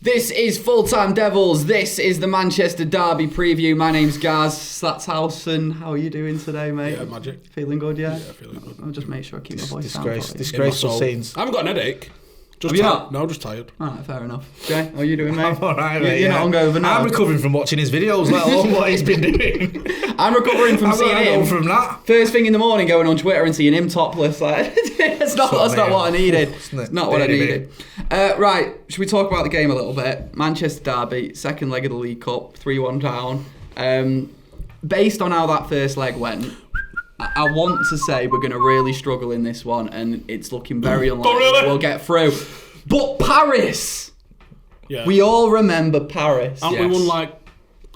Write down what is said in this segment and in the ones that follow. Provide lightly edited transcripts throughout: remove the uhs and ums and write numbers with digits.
This is Full-Time Devils. This is the Manchester Derby preview. My name's Gaz Slatshausen. How are you doing today, mate? Yeah, magic. Feeling good, yeah? Yeah, feeling good. I'll just make sure I keep my voice down. Disgraceful scenes. I haven't got an headache. Have you not? No, just tired. Alright, fair enough. Jay, how are you doing, mate? I'm alright, mate. You're not hungover now? I'm recovering from watching his videos, let alone what he's been doing. I'm recovering from seeing him. From that. First thing in the morning, going on Twitter and seeing him topless. Like, that's not what I needed. It's not what I needed. Right, should we talk about the game a little bit? Manchester Derby, second leg of the League Cup, 3-1 down. Based on how that first leg went, I want to say we're going to really struggle in this one, and it's looking very unlikely we'll get through. But Paris! Yeah. We all remember Paris. Haven't we won like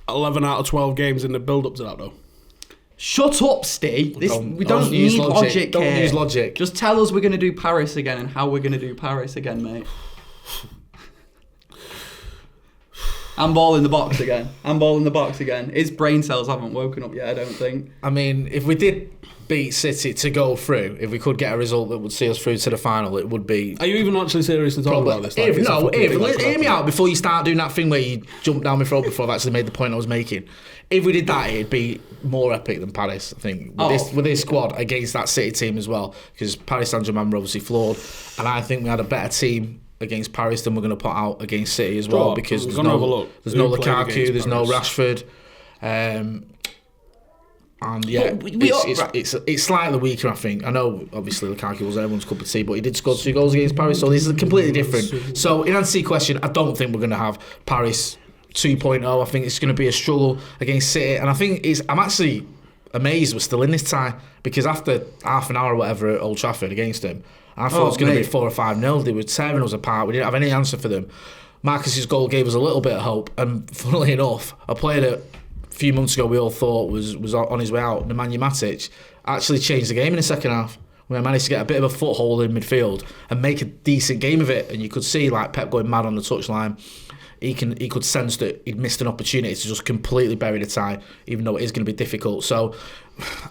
11 out of 12 games in the build-up to that, though? Shut up, Steve. We don't need logic Don't here. use logic. Just tell us we're going to do Paris again and how we're going to do Paris again, mate. Handball in the box again. His brain cells haven't woken up yet, I don't think. I mean, if we did beat City to go through, if we could get a result that would see us through to the final, it would be... Are you even actually serious to talk about this? Like, hear me out before you start doing that thing where you jump down my throat before I've actually made the point I was making. If we did that, it'd be more epic than Paris, I think, with this squad against that City team as well, because Paris Saint-Germain were obviously flawed, and I think we had a better team against Paris than we're going to put out against City as well, because there's no Lukaku, there's no Rashford, and yeah, it's slightly weaker, I think. I know obviously Lukaku was everyone's cup of tea, but he did score 2 goals against Paris, so this is completely different. So in answer to your question, I don't think we're going to have Paris 2.0. I think it's going to be a struggle against City, and I think I'm actually amazed we're still in this tie, because after half an hour or whatever at Old Trafford against them, I thought it was going to be 4 or 5-0. They were tearing us apart. We didn't have any answer for them. Marcus's goal gave us a little bit of hope, and funnily enough, a player that a few months ago we all thought was on his way out, Nemanja Matic, actually changed the game in the second half. We managed to get a bit of a foothold in midfield and make a decent game of it, and you could see like Pep going mad on the touchline. He could sense that he'd missed an opportunity to just completely bury the tie, even though it is going to be difficult. So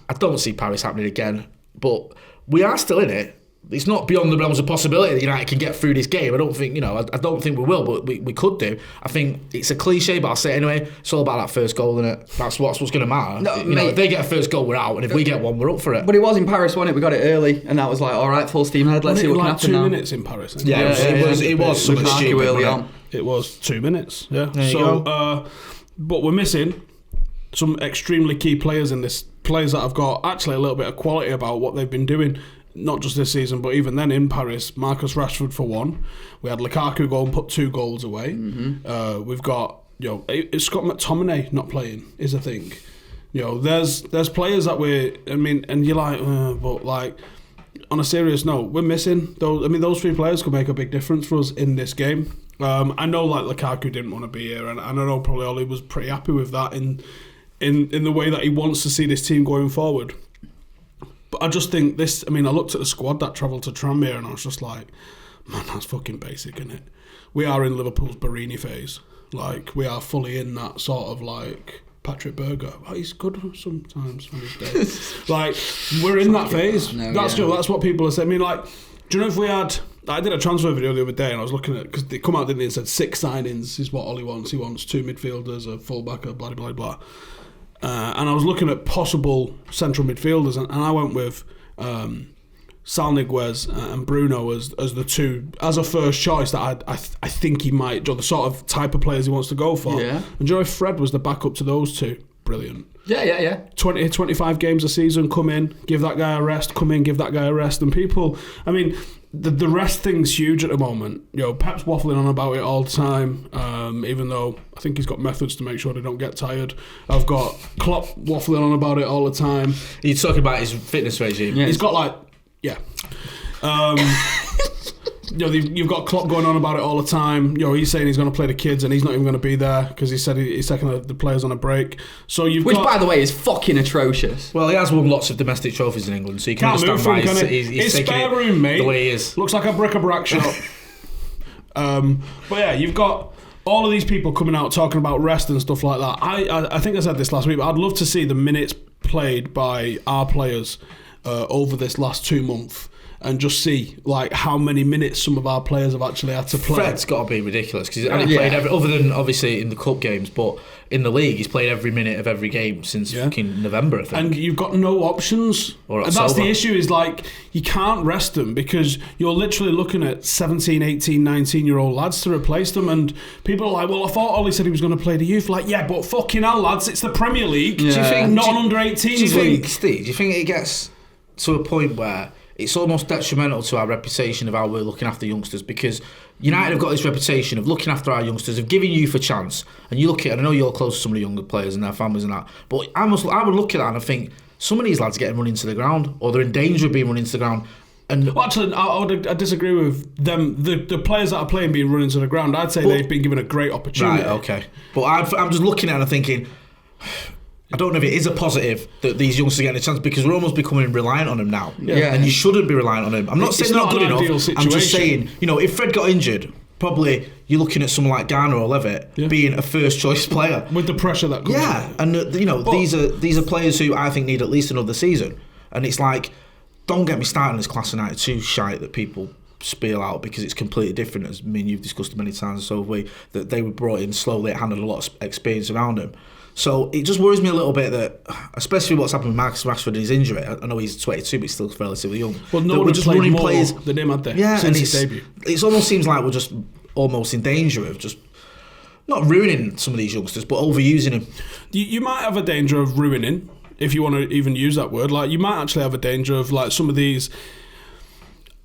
I don't see Paris happening again, but we are still in it. It's not beyond the realms of possibility that United can get through this game. I don't think I don't think we will, but we could do. I think it's a cliche, but I'll say it anyway. It's all about that first goal, isn't it? That's what's going to matter. No, if they get a first goal, we're out, and if we get one, we're up for it. But it was in Paris, wasn't it? We got it early, and that was like, all right, full steam ahead. Let's see what can happen now. 2 minutes in Paris. It was something stupid early on. It was 2 minutes. Yeah. Go. But we're missing some extremely key players in this. Players that have got actually a little bit of quality about what they've been doing. Not just this season, but even then in Paris, Marcus Rashford for one. We had Lukaku go and put 2 goals away. Mm-hmm. We've got Scott McTominay not playing is a thing. There's players that and you're like, but like on a serious note, we're missing those. Those 3 players could make a big difference for us in this game. I know like Lukaku didn't want to be here, and I know probably Oli was pretty happy with that in the way that he wants to see this team going forward. But I just think this... I looked at the squad that travelled to Tranmere and I was just like, man, that's fucking basic, isn't it? We are in Liverpool's Barini phase. Like, we are fully in that sort of, like, Patrick Berger. Well, he's good sometimes on his day. Like, we're in that phase. That's what people are saying. Do you know if we had... I did a transfer video the other day and I was looking at... Because they come out, didn't they, and said 6 signings is what Oli wants. He wants 2 midfielders, a full-back, a blah, blah, blah. And I was looking at possible central midfielders, and I went with Sal Niguez and Bruno as the 2 as a first choice that I think he might, or the sort of type of players he wants to go for. Yeah. And do you know if Fred was the backup to those 2? Brilliant. Yeah. 25 games a season, come in, give that guy a rest, and people, the rest thing's huge at the moment. Pep's waffling on about it all the time, even though I think he's got methods to make sure they don't get tired. I've got Klopp waffling on about it all the time. He's talking about his fitness regime. Yeah. He's got you've got Klopp going on about it all the time. He's saying he's going to play the kids and he's not even going to be there because he said he's taking the players on a break. So which, by the way, is fucking atrocious. Well, he has won lots of domestic trophies in England, so you can understand why he's taking spare room, mate, the way he is. Looks like a bric-a-brac shop. But yeah, you've got all of these people coming out talking about rest and stuff like that. I think I said this last week, but I'd love to see the minutes played by our players over this last 2 months. and just see like how many minutes some of our players have actually had to play. Fred's got to be ridiculous because he's only played other than obviously in the cup games, but in the league he's played every minute of every game since fucking November, I think. And you've got no options. And that's the issue, is like you can't rest them because you're literally looking at 17, 18, 19-year-old lads to replace them, and people are like, well, I thought Ollie said he was going to play the youth. Like, yeah, but fucking hell, lads, it's the Premier League. Do you think, not an under-18s league. Steve, do you think it gets to a point where it's almost detrimental to our reputation of how we're looking after youngsters? Because United have got this reputation of looking after our youngsters, of giving youth a chance. And you look at it, I know you're close to some of the younger players and their families and that, but I would look at that and I think some of these lads are getting run into the ground, or they're in danger of being run into the ground. And well, actually, I disagree with them. The players that are playing being run into the ground, I'd say they've been given a great opportunity. Right, okay. But I'm just looking at it and thinking, I don't know if it is a positive that these youngsters are getting a chance, because we're almost becoming reliant on them now. Yeah. And you shouldn't be reliant on them. I'm not saying they're not good enough. Situation. I'm just saying, if Fred got injured, probably you're looking at someone like Garner or Levitt being a first choice player. With the pressure that comes with it. And these are players who I think need at least another season. And it's like, don't get me started on this class of 92 shite that people spiel out, because it's completely different, as me and you've discussed many times, so have we, that they were brought in slowly, it handed a lot of experience around them. So it just worries me a little bit that, especially what's happened with Marcus Rashford and his injury. I know he's 22, but he's still relatively young. Well, no one has played more than him, had they? Yeah, since his debut. It almost seems like we're just almost in danger of just not ruining some of these youngsters, but overusing them. You might have a danger of ruining, if you want to even use that word. Like, you might actually have a danger of like some of these.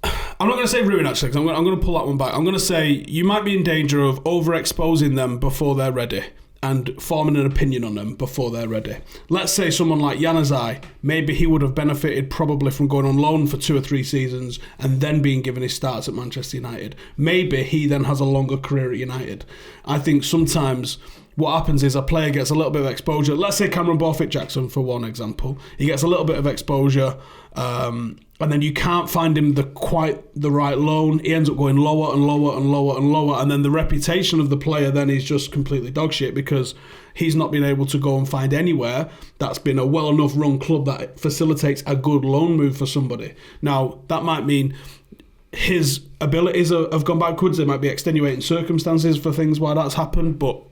I'm not going to say ruin, actually, because I'm going to pull that one back. I'm going to say you might be in danger of overexposing them before they're ready, and forming an opinion on them before they're ready. Let's say someone like Januzaj, maybe he would have benefited probably from going on loan for 2 or 3 seasons and then being given his starts at Manchester United. Maybe he then has a longer career at United. I think sometimes what happens is a player gets a little bit of exposure. Let's say Cameron Borthwick-Jackson, for one example. He gets a little bit of exposure, and then you can't find him quite the right loan. He ends up going lower and lower and lower and lower, and then the reputation of the player then is just completely dog shit, because he's not been able to go and find anywhere that's been a well enough run club that facilitates a good loan move for somebody. Now, that might mean his abilities have gone backwards. There might be extenuating circumstances for things why that's happened, but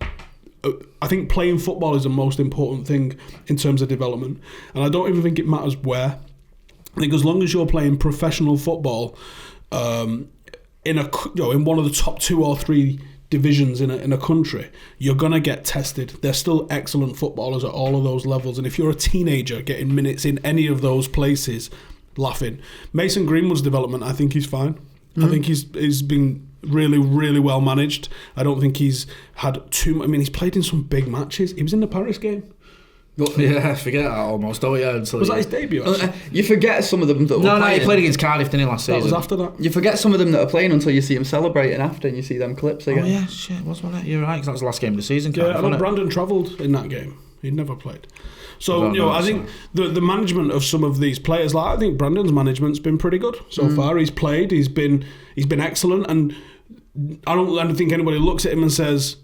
I think playing football is the most important thing in terms of development, and I don't even think it matters where. I think as long as you're playing professional football in one of the top 2 or 3 divisions in a country, you're gonna get tested. They're still excellent footballers at all of those levels, and if you're a teenager getting minutes in any of those places, laughing. Mason Greenwood's development, I think he's fine. I think he's been really, really well managed. I don't think he's had he's played in some big matches. He was in the Paris game. Yeah, I forget that almost. Oh yeah, was that his debut? You forget some of them that were playing. No, he played against Cardiff, didn't he, last season? That was after that. You forget some of them that are playing until you see them celebrating after, and you see them clips again. Oh yeah, shit, what's one? You're right, because that was the last game of the season. Yeah, I know Brandon travelled in that game. He'd never played. So I think the management of some of these players, like I think Brandon's management's been pretty good so far. He's played, he's been excellent, and I don't think anybody looks at him and says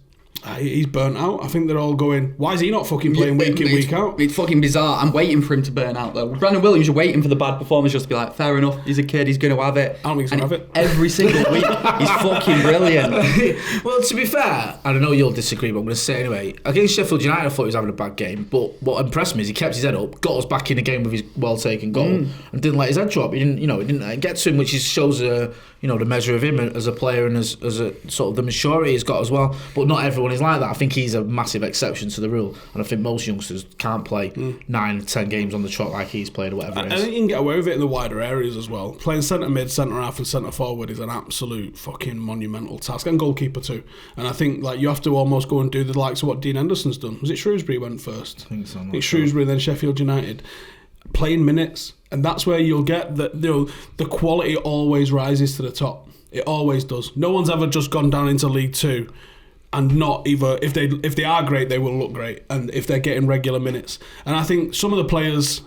he's burnt out. I think they're all going, why is he not fucking playing week in, week out? It's fucking bizarre. I'm waiting for him to burn out, though. Brandon Williams, you're waiting for the bad performance just to be like, fair enough, he's a kid, he's going to have it. I don't think he's going to have it. Every single week, he's fucking brilliant. Well, to be fair, I know you'll disagree, but I'm going to say anyway, against Sheffield United, I thought he was having a bad game, but what impressed me is he kept his head up, got us back in the game with his well-taken goal, and didn't let his head drop. He didn't get to him, which shows the measure of him as a player and as a sort of the maturity he's got as well. But not everyone is like that. I think he's a massive exception to the rule, and I think most youngsters can't play 9, 10 games on the trot like he's played or whatever it is. I think you can get away with it in the wider areas as well. Playing centre mid, centre half and centre forward is an absolute fucking monumental task, and goalkeeper too. And I think like you have to almost go and do the likes of what Dean Henderson's done. Was it Shrewsbury went first? I think so. I think Shrewsbury, then Sheffield United. Playing minutes, and that's where you'll get that. The quality always rises to the top. It always does. No one's ever just gone down into League 2 and not either. If they are great, they will look great, and if they're getting regular minutes. And I think some of the players,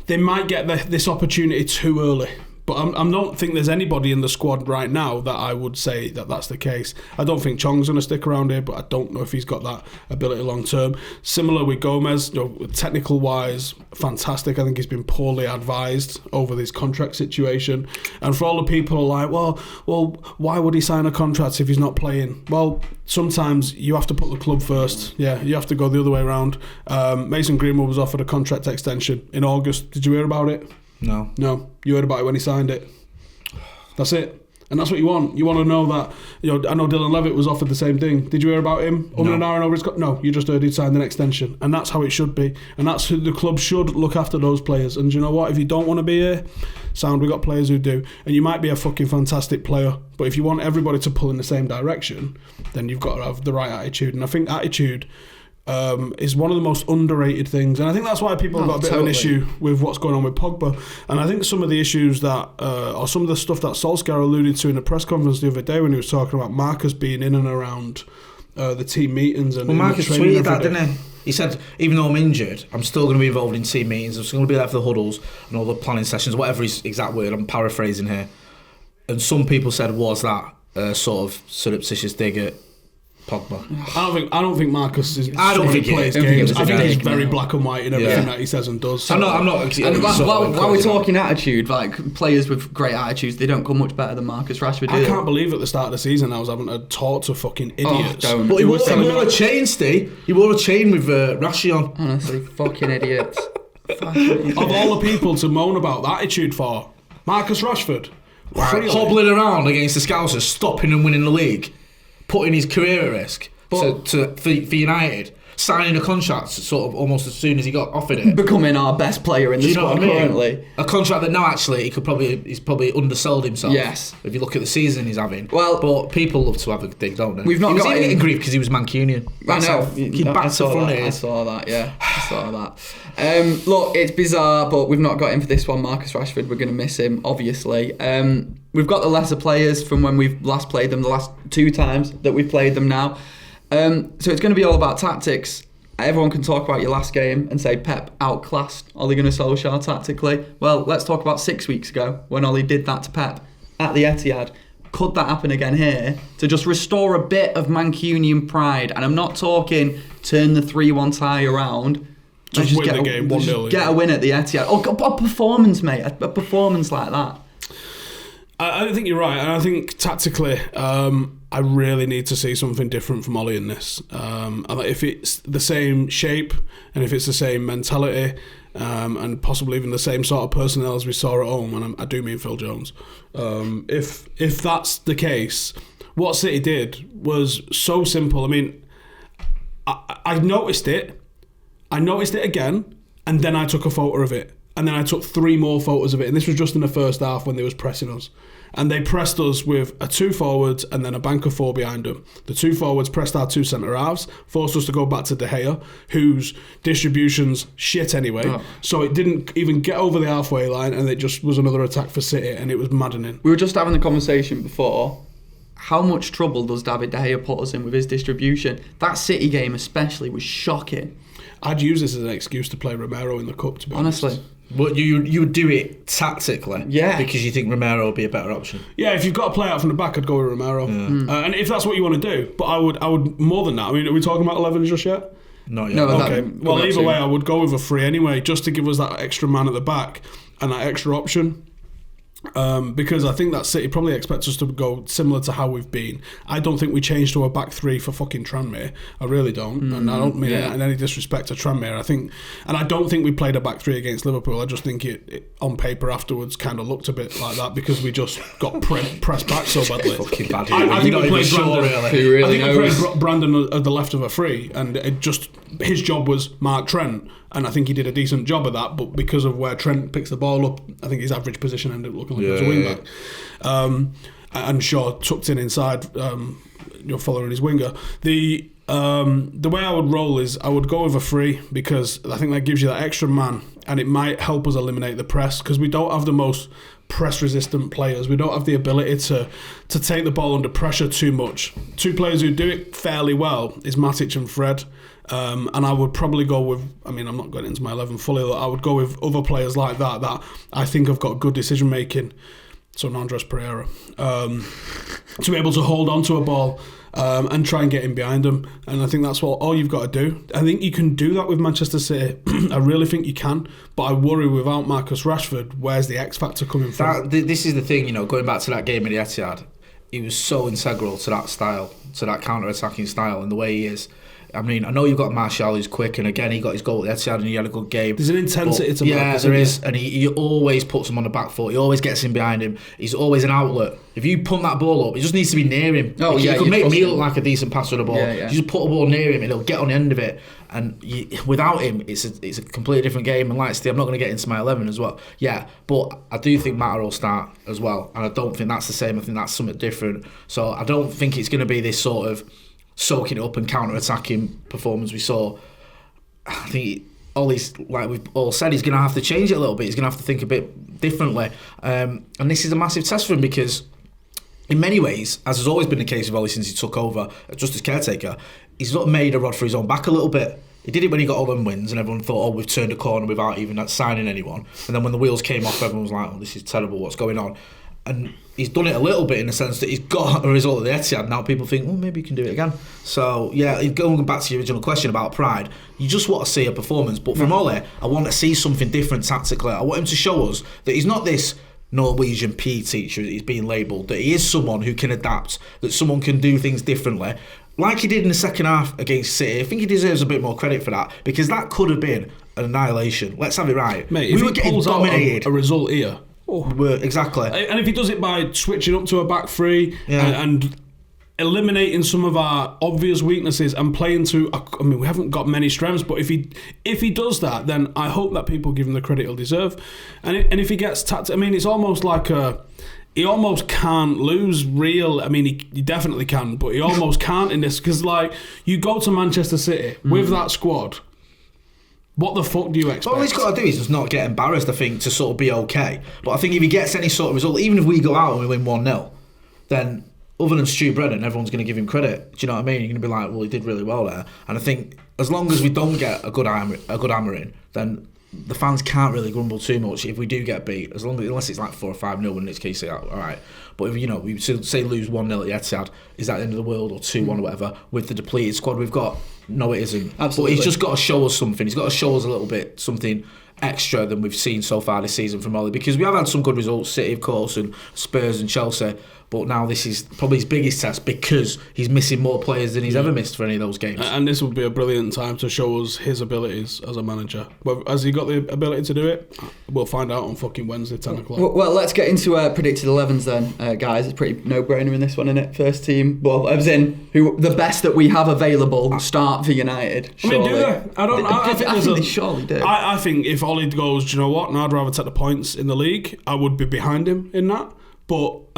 they might get this opportunity too early But I don't think there's anybody in the squad right now that I would say that that's the case. I don't think Chong's going to stick around here, but I don't know if he's got that ability long term. Similar with Gomez, technical wise, fantastic. I think he's been poorly advised over this contract situation. And for all the people who are like, well, why would he sign a contract if he's not playing? Well, sometimes you have to put the club first. Yeah, you have to go the other way around. Mason Greenwood was offered a contract extension in August. Did you hear about it? No. You heard about it when he signed it. That's it. And that's what you want. You want to know that, I know Dylan Levitt was offered the same thing. Did you hear about him? No. An hour and over his No, you just heard he'd signed an extension. And that's how it should be. And that's who the club should look after those players. And you know what? If you don't want to be here, we've got players who do. And you might be a fucking fantastic player. But if you want everybody to pull in the same direction, then you've got to have the right attitude. And I think attitude is one of the most underrated things, and I think that's why people have got a bit of an issue with what's going on with Pogba. And I think some of the issues that or some of the stuff that Solskjaer alluded to in the press conference the other day when he was talking about Marcus being in and around the team meetings. And Marcus tweeted that, didn't he? He said, even though I'm injured, I'm still going to be involved in team meetings. I'm still going to be there for the huddles and all the planning sessions, whatever his exact word, I'm paraphrasing here. And some people said, was that sort of surreptitious dig at Pogba? I don't think Marcus is. I don't think he plays games. I think he's very black and white in everything that he says and does. So. I'm not. While we're talking attitude, like players with great attitudes, they don't come much better than Marcus Rashford. I can't believe at the start of the season I was having to talk to fucking idiots. But he wore a chain, Steve. He wore a chain with Rashi on. Honestly, fucking idiots. Of all the people to moan about the attitude for, Marcus Rashford, hobbling around against the Scousers, stopping and winning the league, putting his career at risk for United, signing a contract sort of almost as soon as he got offered it, becoming our best player in the squad currently. A contract that now actually he's probably undersold himself. Yes, if you look at the season he's having. Well, but people love to have a dig, don't they? We've not got getting grief because he was Mancunian. I know. He bats the front. I saw that. Yeah, I saw that. Look, it's bizarre, but we've not got him for this one. Marcus Rashford, we're going to miss him, obviously. We've got the lesser players from when we've last played them, the last 2 times that we've played them now. So it's going to be all about tactics. Everyone can talk about your last game and say Pep outclassed Ole Gunnar Solskjaer tactically. Well, let's talk about 6 weeks ago when Ole did that to Pep at the Etihad. Could that happen again here to just restore a bit of Mancunian pride? And I'm not talking turn the 3-1 tie around. Just win the game 1-0. Get a win at the Etihad. A performance, mate. A performance like that. I think you're right, and I think tactically, I really need to see something different from Ollie in this. If it's the same shape and if it's the same mentality, and possibly even the same sort of personnel as we saw at home, and I do mean Phil Jones. If that's the case, what City did was so simple. I mean, I noticed it. I noticed it again, and then I took a photo of it. And then I took 3 more photos of it. And this was just in the first half when they was pressing us. And they pressed us with a 2 forwards and then a bank of 4 behind them. The 2 forwards pressed our 2 centre-halves, forced us to go back to De Gea, whose distribution's shit anyway. Oh. So it didn't even get over the halfway line, and it just was another attack for City, and it was maddening. We were just having the conversation before. How much trouble does David De Gea put us in with his distribution? That City game especially was shocking. I'd use this as an excuse to play Romero in the Cup, to be honest. Honestly. But you would do it tactically, yeah, because you think Romero would be a better option. Yeah, if you've got to play out from the back, I'd go with Romero. Yeah. And if that's what you want to do, but I would more than that. I mean, are we talking about 11 just yet? Not yet. No, okay. Well, either way, I would go with a 3 anyway, just to give us that extra man at the back and that extra option. Because I think that City probably expects us to go similar to how we've been. I don't think we changed to a back 3 for fucking Tranmere. I really don't, and I don't mean it in any disrespect to Tranmere. I don't think we played a back 3 against Liverpool. I just think it on paper afterwards kind of looked a bit like that because we just got pressed back so badly. Fucking bad. I think we played Brandon. Brandon at the left of a 3, and his job was mark Trent. And I think he did a decent job of that, but because of where Trent picks the ball up, I think his average position ended up looking like it was a wing back. And Shaw tucked in inside, following his winger. The way I would roll is I would go with a 3 because I think that gives you that extra man, and it might help us eliminate the press because we don't have the most press-resistant players. We don't have the ability to take the ball under pressure too much. 2 players who do it fairly well is Matic and Fred. And I would probably go with, I'm not going into my 11 fully, I would go with other players like that I think have got good decision making. So Andres Pereira, to be able to hold on to a ball and try and get in behind them. And I think that's all you've got to do. I think you can do that with Manchester City. I really think you can. But I worry without Marcus Rashford, where's the X factor coming from? This is the thing, going back to that game at the Etihad, he was so integral to that style, to that counter-attacking style and the way he is. I know you've got Martial who's quick, and again he got his goal at Etihad and he had a good game. There's an intensity to Marcus. Yeah, there is, and he always puts him on the back foot. He always gets in behind him. He's always an outlet. If you pump that ball up, it just needs to be near him. You could make me look like a decent passer of the ball. You just put a ball near him and he'll get on the end of it. And without him, it's a completely different game. And like Steve, I'm not going to get into my 11 as well. Yeah, but I do think Mata will start as well, and I don't think that's the same. I think that's something different. So I don't think it's going to be this sort of soaking it up and counter-attacking performance we saw. I think like we've all said, he's going to have to change it a little bit. He's going to have to think a bit differently. And this is a massive test for him because in many ways, as has always been the case with Ollie since he took over, just as caretaker, he's sort of made a rod for his own back a little bit. He did it when he got all them wins and everyone thought, we've turned a corner without even signing anyone. And then when the wheels came off, everyone was like, this is terrible, what's going on? And he's done it a little bit in the sense that he's got a result at the Etihad. Now people think, maybe he can do it again. So, yeah, going back to your original question about pride, you just want to see a performance. But from Ollie, I want to see something different tactically. I want him to show us that he's not this Norwegian PE teacher that he's being labelled, that he is someone who can adapt, that someone can do things differently. Like he did in the second half against City. I think he deserves a bit more credit for that because that could have been an annihilation. Let's have it right. Mate, we were getting dominated. A result here. Exactly. And if he does it by switching up to a back three and eliminating some of our obvious weaknesses and playing to, we haven't got many strengths, but if he does that, then I hope that people give him the credit he'll deserve. And if he gets it's almost like he almost can't lose real. He definitely can, but he almost can't in this because you go to Manchester City with that squad. What the fuck do you expect? All he's got to do is just not get embarrassed, I think, to sort of be okay. But I think if he gets any sort of result, even if we go out and we win 1-0, then other than Stu Brennan, everyone's going to give him credit. Do you know what I mean? You're going to be like, he did really well there. And I think as long as we don't get a good hammer in, then the fans can't really grumble too much if we do get beat, unless it's like 4 or 5-0 in this case, all right. But if we say lose 1-0 at the Etihad, is that the end of the world, or 2-1 or whatever, with the depleted squad we've got? No, it isn't. Absolutely. But he's just got to show us something. He's got to show us a little bit something extra than we've seen so far this season from Ollie, because we have had some good results, City of course, and Spurs and Chelsea, but now this is probably his biggest test because he's missing more players than he's ever missed for any of those games. And this would be a brilliant time to show us his abilities as a manager. But has he got the ability to do it? We'll find out on fucking Wednesday, 10 o'clock. Well, let's get into predicted 11s then, guys. It's pretty no-brainer in this one, isn't it? First team, as in the best that we have available start for United. Surely. Do they? I think they surely do. I think if Ollie goes, do you know what? No, I'd rather take the points in the league. I would be behind him in that. But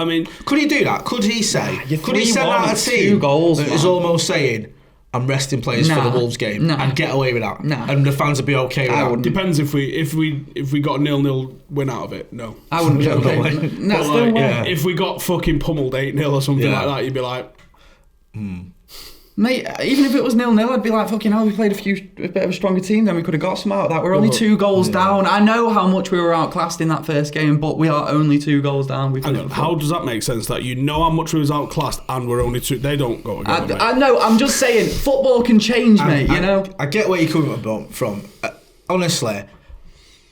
could he do that? Could he say? Could he send out a team that is almost saying, "I'm resting players for the Wolves game," and get away with that? And the fans would be okay with that. Depends if we got a 0-0 win out of it. No, I wouldn't be okay. But if we got fucking pummeled 8-0 or something like that, you'd be like, Mate, even if it was 0-0, I'd be like, fucking hell, we played a bit of a stronger team, then we could have got some out of that. We're only 2 goals down. I know how much we were outclassed in that first game, but we are only 2 goals down. How does that make sense? That you know how much we was outclassed and we're only 2? They don't go together. I know. I'm just saying, football can change, mate. You know. I get where you're coming from. Honestly,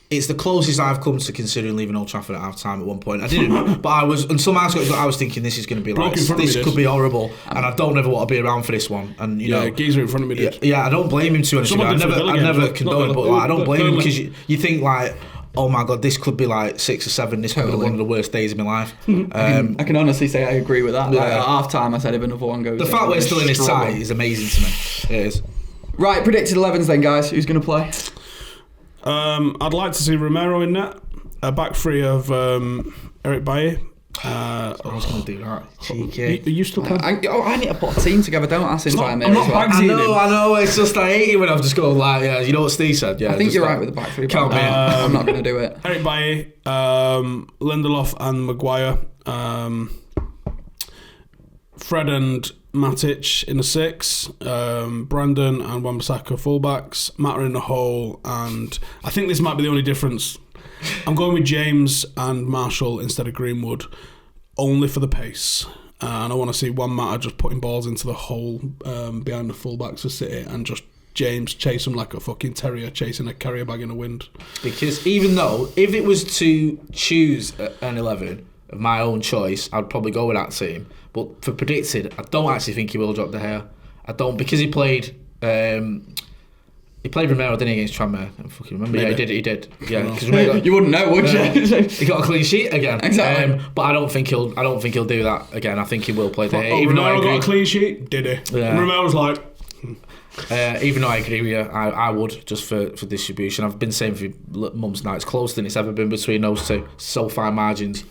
it's the closest I've come to considering leaving Old Trafford at half time at one point. I didn't, but I was, and some aspects I was thinking this is going to be like, this could be horrible, and I don't ever want to be around for this one. And you know, Geezer in front of me did. Yeah, I don't blame him too much. I never condone it, but I don't blame him because you think like, oh my god, this could be like 6 or 7. This could be one of the worst days of my life. I can honestly say I agree with that. Like, at half time, I said if another one goes. The fact we're still in this tie is amazing to me. It is. Right, predicted 11s then, guys. Who's going to play? I'd like to see Romero in net, a back three of Eric Bailly. I was going to do that. Cheeky. Are you still playing? I need to put a team together, don't I? Since I'm not I know. It's just I hate it when I've just gone like, yeah. You know what Steve said? Yeah. I think you're right with the back three. Count me in. I'm not going to do it. Eric Bailly, Lindelof, and Maguire. Fred and Matic in the 6, Brandon and Wan-Bissaka fullbacks, Mata in the hole, and I think this might be the only difference. I'm going with James and Marshall instead of Greenwood, only for the pace. And I want to see Juan Mata just putting balls into the hole behind the fullbacks for City, and just James chase him like a fucking terrier chasing a carrier bag in the wind. Because even though, if it was to choose an 11 of my own choice, I'd probably go with that team. But for predicted, I don't actually think he will drop De Gea. I don't, because he played Romero, didn't he, against Tranmere? I fucking remember. Maybe. Yeah, he did. Yeah, because you wouldn't know, would you? He got a clean sheet again. Exactly. But I don't think he'll do that again. I think he will play De Gea. Even though I got a clean sheet, did he? Yeah. Romero was like. Even though I agree with you, I would, just for distribution. I've been saying for months now, it's closer than it's ever been between those two. So fine margins.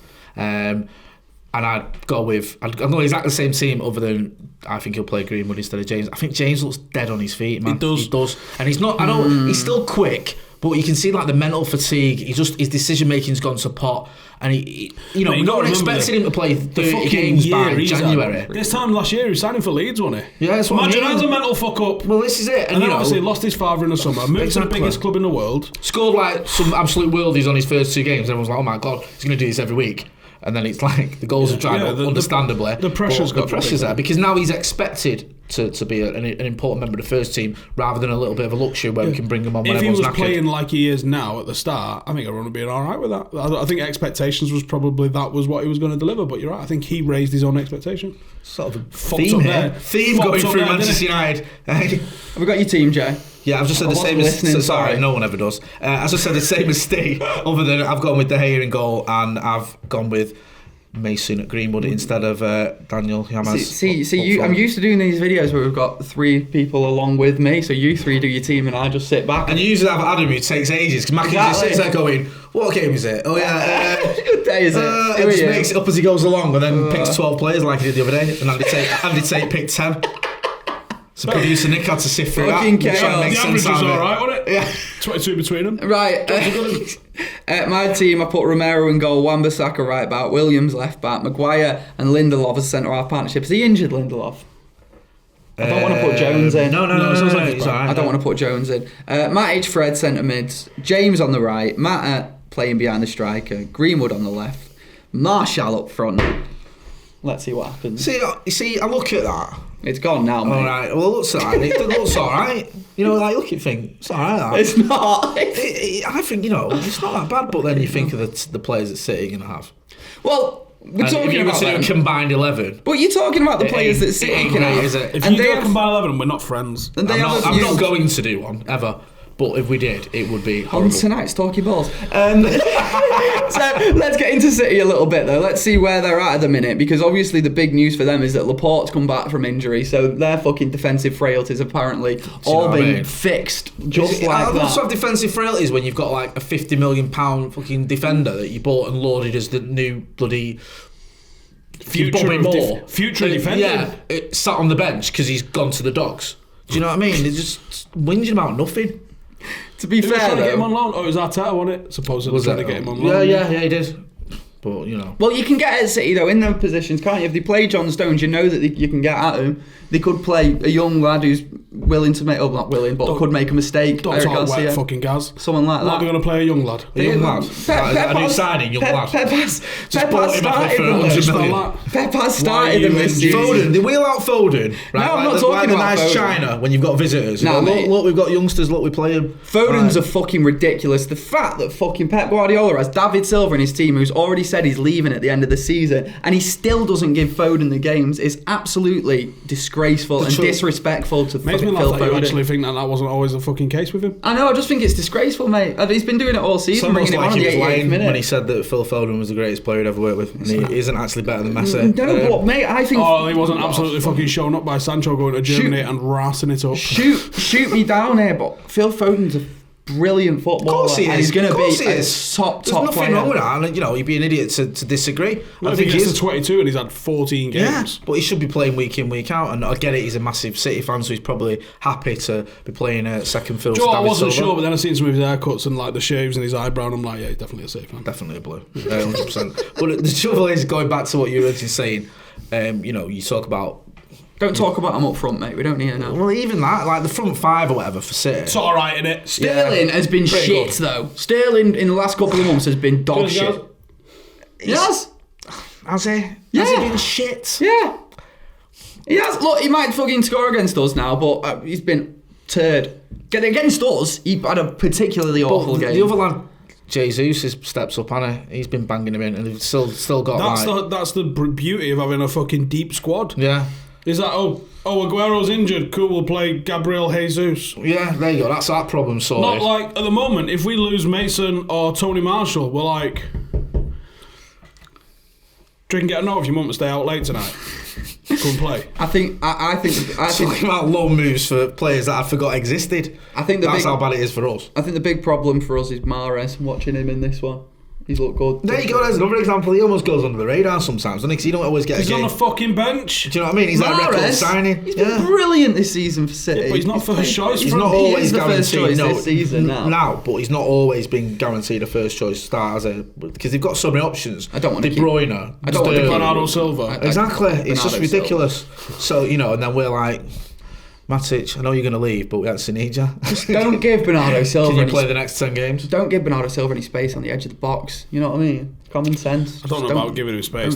And I'd go exactly the same team, other than I think he'll play Greenwood instead of James. I think James looks dead on his feet, man. He does. And he's not, he's still quick, but you can see like the mental fatigue. His decision making's gone to pot. And no one expected him to play 30 games by January. This time last year, he was signing for Leeds, wasn't he? Yeah, that's what Imagine that's a mental fuck up. Well, this is it. And then obviously lost his father in the summer, moved to the biggest club in the world. Scored like some absolute worldies on his first 2 games. Everyone's like, oh my God, he's going to do this every week. And then it's like the goals have dried up, understandably. The pressure's there because now he's expected to be an important member of the first team, rather than a little bit of a luxury where we can bring him on when everyone's knackered. If he was playing like he is now at the start, I think everyone would be alright with that. I think expectations was probably that was what he was going to deliver, but you're right, I think he raised his own expectation. Sort of a theme here. Theme going through Manchester United. Have we got your team, Jay? Yeah, I've just said the same as... Sorry, no one ever does. I've just said the same as Steve, other than I've gone with De Gea in goal, and I've gone with Mason at Greenwood instead of Daniel Yamas. I'm used to doing these videos where we've got 3 people along with me, so you 3 do your team and I just sit back. And you usually have Adam, who takes ages, because Mackie just sits there going, what game is it? Oh yeah, what day is it? And just makes it up as he goes along, and then picks 12 players like he did the other day, and Andy Tate picked 10. So producer Nick had to sift through that. Chaos. The average was alright, wasn't it? Yeah. 22 between them. Right. My team, I put Romero in goal, Wan-Bissaka right back, Williams left back, Maguire and Lindelof as centre-half partnership. Is he injured, Lindelof? I don't want to put Jones in. No. I don't want to put Jones in. Matic, Fred, centre mids, James on the right, Mata playing behind the striker, Greenwood on the left, Marshall up front. Let's see what happens. See, I look at that. It's gone now, mate. Alright, well, it looks alright. It looks alright. You know, like, look at things. It's alright, that. It's not. I think, it's not that bad, but then you think of the players that City are going to have. Well, we're talking about a combined 11. But you're talking about the players that City can have. If you do a combined 11, we're not friends. I'm not going to do one, ever. But if we did, it would be horrible. On tonight's Talky Balls. So let's get into City a little bit, though. Let's see where they're at the minute, because obviously the big news for them is that Laporte's come back from injury, so their fucking defensive frailties apparently all been fixed just like that. I also have defensive frailties when you've got like a £50 million fucking defender that you bought and lauded as the new bloody... Future defender. Yeah, it sat on the bench because he's gone to the dogs. Do you know what I mean? They're just whinging about nothing. To be fair, trying to get him on loan. Oh, it was Arteta, wasn't it? Supposedly trying to get him on loan. Yeah, he did. But, Well, you can get at City, though, in those positions, can't you? If they play John Stones, you know that you can get at him. They could play a young lad who's willing to make... Oh, not willing, but could make a mistake. Don't talk wet fucking Gaz. Someone like that. What, they're going to play a young lad? A young lad? A new signing, young lad. Pep has started them this season. Foden, they wheel out Foden. Right? No, I'm not talking about nice China when you've got visitors. Nah, look, we've got youngsters, look, we play him. Foden's a fucking ridiculous. The fact that fucking Pep Guardiola has David Silva in his team, who's already said he's leaving at the end of the season, and he still doesn't give Foden the games, is absolutely disgraceful and disrespectful to fucking Phil Foden. You actually think that wasn't always the fucking case with him? I know, I just think it's disgraceful, mate. He's been doing it all season, bringing it on the 88th minute. When he said that Phil Foden was the greatest player he'd ever worked with, and he isn't actually better than Messi. No, but mate, I think... Oh, he wasn't absolutely fucking shown up by Sancho going to Germany and rassing it up. Shoot me down here, but Phil Foden's a brilliant footballer. Of course he is. And he's going to be a There's top player. There's nothing wrong with that, and you'd be an idiot to disagree. I think he's 22 and he's had 14 games. Yeah, but he should be playing week in, week out, and I get it, he's a massive City fan, so he's probably happy to be playing a second fiddle. I wasn't sure, but then I seen some of his haircuts and like the shaves and his eyebrow, and I'm like, yeah, he's definitely a City fan. Definitely a blue, 100%. But the trouble is, going back to what you were originally saying, you talk about Don't talk about them up front, mate. We don't need to know. Well, even that, like the front five or whatever for City. It's all right, innit? Sterling has been shit, though. Sterling in the last couple of months has been dog shit. He has. Has he? Yeah. Has he been shit? Yeah. He has. Look, he might fucking score against us now, but he's been turd. Against us, he had a particularly awful game. The other lad, Jesus, steps up, hasn't he? He's been banging him in, and he's still got that's the beauty of having a fucking deep squad. Yeah. Is that, Aguero's injured, cool, we'll play Gabriel Jesus. Yeah, there you go, that's that problem sorted. Not like, at the moment, if we lose Mason or Tony Marshall, we're like, drink and get a note if you want to stay out late tonight. Go and play. I think talking about loan moves for players that I forgot existed. I think that's how bad it is for us. I think the big problem for us is Mahrez. Watching him in this one, he's looked good. There you go. There's another example. He almost goes under the radar sometimes, doesn't he? Because you don't always get. He's on a fucking bench. Do you know what I mean? He's like a record signing. He's been brilliant this season for City. Yeah, but he's not first choice. He's not always guaranteed. This season now, but he's not always been guaranteed a first choice start because they've got so many options. I don't want De Bruyne. I don't want Bernardo Silva. Exactly. It's just ridiculous. So and then we're like, Matic, I know you're going to leave, but we actually need you. Just don't give Bernardo Silva. Can you play the next 10 games? Don't give Bernardo Silva any space on the edge of the box. You know what I mean? Common sense. I don't know about giving him space.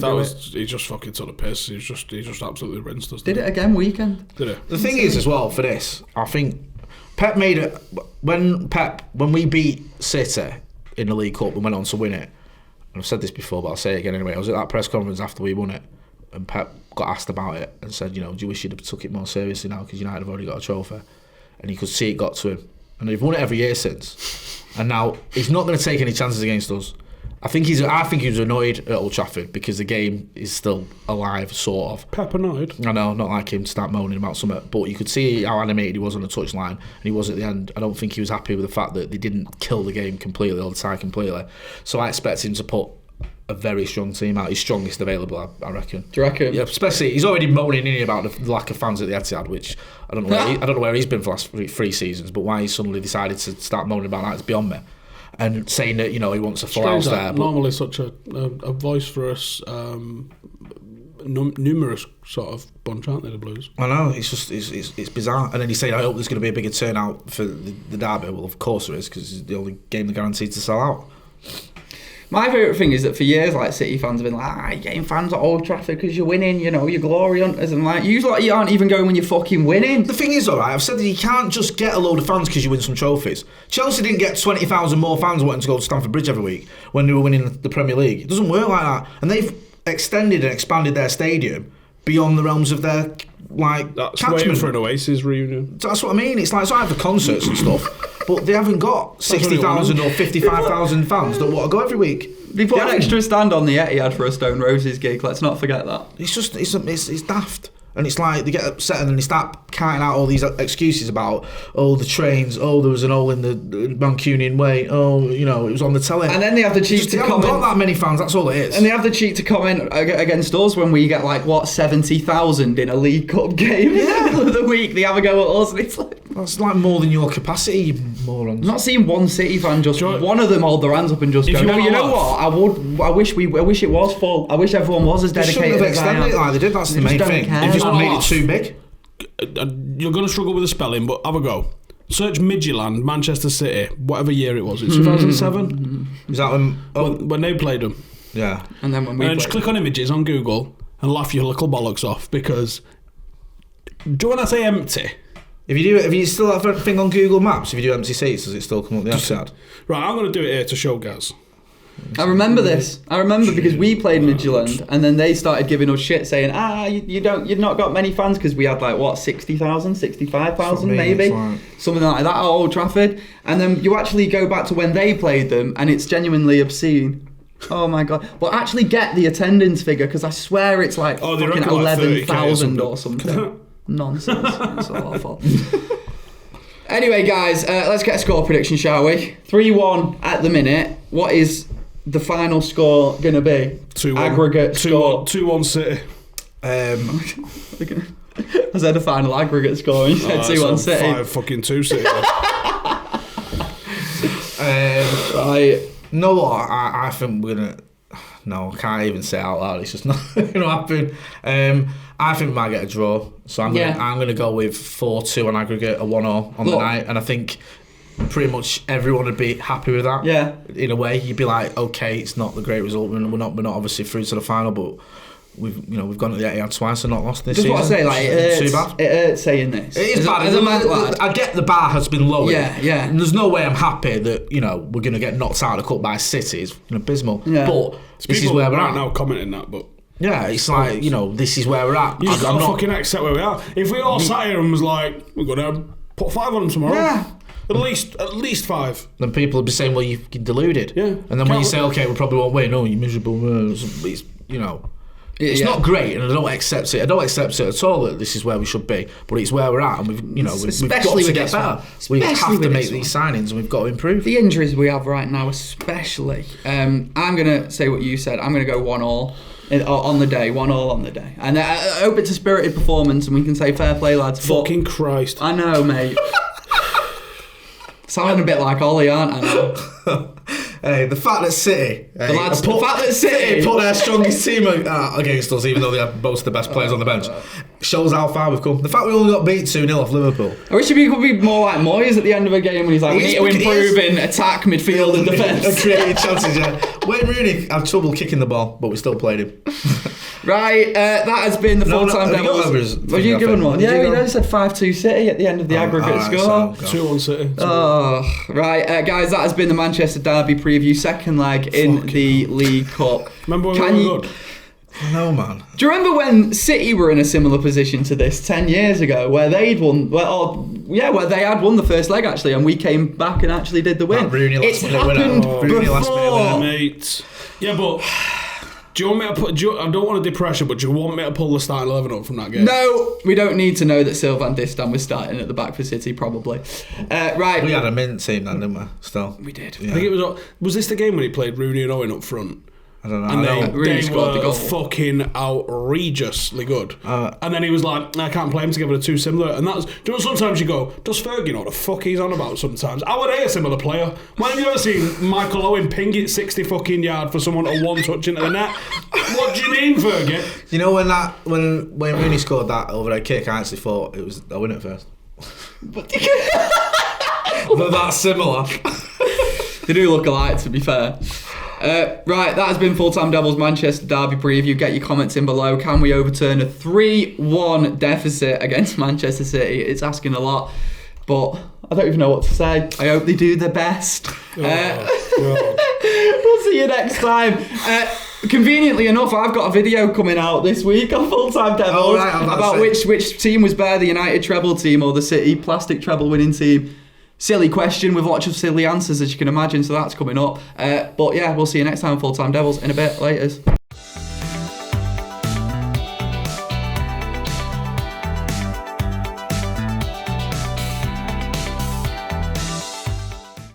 He just fucking took the piss. He just absolutely rinsed us. Did it again weekend? Did it? The thing is as well for this, I think Pep made it when we beat City in the League Cup and went on to win it. And I've said this before, but I'll say it again anyway. I was at that press conference after we won it, and Pep got asked about it and said, do you wish you'd have took it more seriously now because United have already got a trophy? And you could see it got to him. And they've won it every year since. And now he's not going to take any chances against us. I think he was annoyed at Old Trafford because the game is still alive, sort of. Pep annoyed? I know, not like him to start moaning about something, but you could see how animated he was on the touchline, and he was at the end. I don't think he was happy with the fact that they didn't kill the game completely or the tie completely. So I expect him to put a very strong team out, his strongest available, I reckon. Do you reckon? Yeah, especially he's already moaning in about the lack of fans at the Etihad, which I don't know where he's been for the last three seasons, but why he suddenly decided to start moaning about that is beyond me. And saying that he wants a full house there. Normally, such a voice for us, numerous sort of bunch, aren't they? The Blues. I know, it's bizarre. And then he's saying, I hope there's going to be a bigger turnout for the derby. Well, of course there is, because it's the only game they're guaranteed to sell out. My favourite thing is that for years, like, City fans have been like, you're getting fans at Old Trafford because you're winning, you're glory hunters, and like, you aren't even going when you're fucking winning. The thing is, alright, I've said that you can't just get a load of fans because you win some trophies. Chelsea didn't get 20,000 more fans wanting to go to Stamford Bridge every week when they were winning the Premier League. It doesn't work like that. And they've extended and expanded their stadium beyond the realms of their, like, that's catchment. Waiting for an Oasis reunion. That's what I mean. It's like, so I have the concerts and stuff, but they haven't got 60,000 or 55,000 fans that want to go every week. They put an extra stand on the Etihad for a Stone Roses gig. Let's not forget that. It's just it's daft, and it's like they get upset and then they start carting out all these excuses about the trains. There was an hole in the Mancunian way. It was on the telly. And then they have the cheek to comment. They haven't got that many fans. That's all it is. And they have the cheek to comment against us when we get 70,000 in a League Cup game in the middle of the week. They have a go at us, and it's like that's like more than your capacity, you morons. I'm not seeing one City fan one of them hold their hands up and just go, no, you know what? I wish it was full. I wish everyone was as dedicated as I am. They shouldn't have extended it like they did. That's the main thing. They've just made it too big. You're going to struggle with the spelling, but have a go. Search Midtjylland, Manchester City, whatever year it was. It's 2007. Is that when they played them? Yeah. And then when we just click on images on Google and laugh your little bollocks off, because do you want to say empty? If you still have a thing on Google Maps, if you do empty seats, does it still come up the outside? Right, I'm going to do it here to show Gaz. I remember this. I remember because we played Midtjylland, and then they started giving us shit, saying, you've not got many fans, because we had 60,000, 65,000 maybe, something like that at Old Trafford. And then you actually go back to when they played them, and it's genuinely obscene. Oh my god! But actually get the attendance figure, because I swear it's fucking 11,000 or something. Nonsense. It's awful. Anyway, guys, let's get a score prediction, shall we? 3-1 at the minute. What is the final score going to be? 2-1. Aggregate score. 2-1 City. I said the final aggregate score. You said 2-1 City. 5-2 City. Right. No, I think we're going to... No, I can't even say it out loud. It's just not going to happen. I think we might get a draw. So I'm going to go with 4-2 on aggregate, a 1-0 on the night. And I think pretty much everyone would be happy with that. Yeah. In a way, you'd be like, okay, it's not the great result. We're not obviously through to the final, but we've gone to the Etihad twice and not lost this season. Just what I say, like, it hurts saying this. It is bad. I get the bar has been lowered. Yeah. And there's no way I'm happy that, we're going to get knocked out of the cup by City. It's abysmal. Yeah. But this is where we're at. Now commenting that, but... Yeah, it's like, this is where we're at. You've got to fucking accept where we are. If we all sat here and was like, we're going to put 5 on them tomorrow. Yeah. At least 5. Then people would be saying, well, you've deluded. Yeah. And then when you say, okay, we probably won't win. Oh, you're miserable. It's, It's not great, and I don't accept it. I don't accept it at all that this is where we should be, but it's where we're at, and we've got to get better. We have to make these signings, and we've got to improve. The injuries we have right now, especially. I'm going to say what you said. I'm going to go 1-1 on the day. 1-1 on the day, and I hope it's a spirited performance, and we can say fair play, lads. Fucking Christ! I know, mate. Sounding a bit like Ollie, aren't I? Now? Hey, the fact that City put their strongest team against us, even though they have most of the best players on the bench, shows how far we've come. The fact we only got beat 2-0 off Liverpool. I wish we could be more like Moyes at the end of a game when he's like, we need to improve in attack, midfield and defence. And creating chances, yeah. Wayne Rooney had trouble kicking the ball, but we still played him. Right, that has been the full-time Devils. Have you given one? Yeah, we only said 5-2 City at the end of the aggregate score. 2-1 City. Oh, right. Guys, that has been the Manchester Derby preview, second leg in the League Cup. Remember when we were good? No, man. Do you remember when City were in a similar position to this 10 years ago, where they'd won, where they had won the first leg actually, and we came back and actually did the win? It's happened before, mate. Yeah, but do you want me to put? I don't want to depress you, but do you want me to pull the starting 11 up from that game? No, we don't need to know that Sylvain Distin was starting at the back for City, probably. Right, we had a mint team then, didn't we? Still, we did. Yeah. I think it was this the game when he played Rooney and Owen up front? I don't know. And they were fucking outrageously good. And then he was like, I can't play them together, they're too similar. And that's, sometimes you go, does Fergie know what the fuck he's on about sometimes? I would hate a similar player. When have you ever seen Michael Owen ping it 60 fucking yard for someone to one touch into the net? What do you mean, Fergie? You know when Rooney scored that overhead kick, I actually thought it was Owen at first. But that's similar. They do look alike, to be fair. Right, that has been Full-Time Devils Manchester Derby preview. Get your comments in below. Can we overturn a 3-1 deficit against Manchester City? It's asking a lot, but I don't even know what to say. I hope they do their best. We'll see you next time. Conveniently enough, I've got a video coming out this week on Full-Time Devils about which team was better, the United treble team or the City plastic treble winning team. Silly question with lots of silly answers, as you can imagine, so that's coming up. But yeah, we'll see you next time, Full-Time Devils, in a bit. Laters.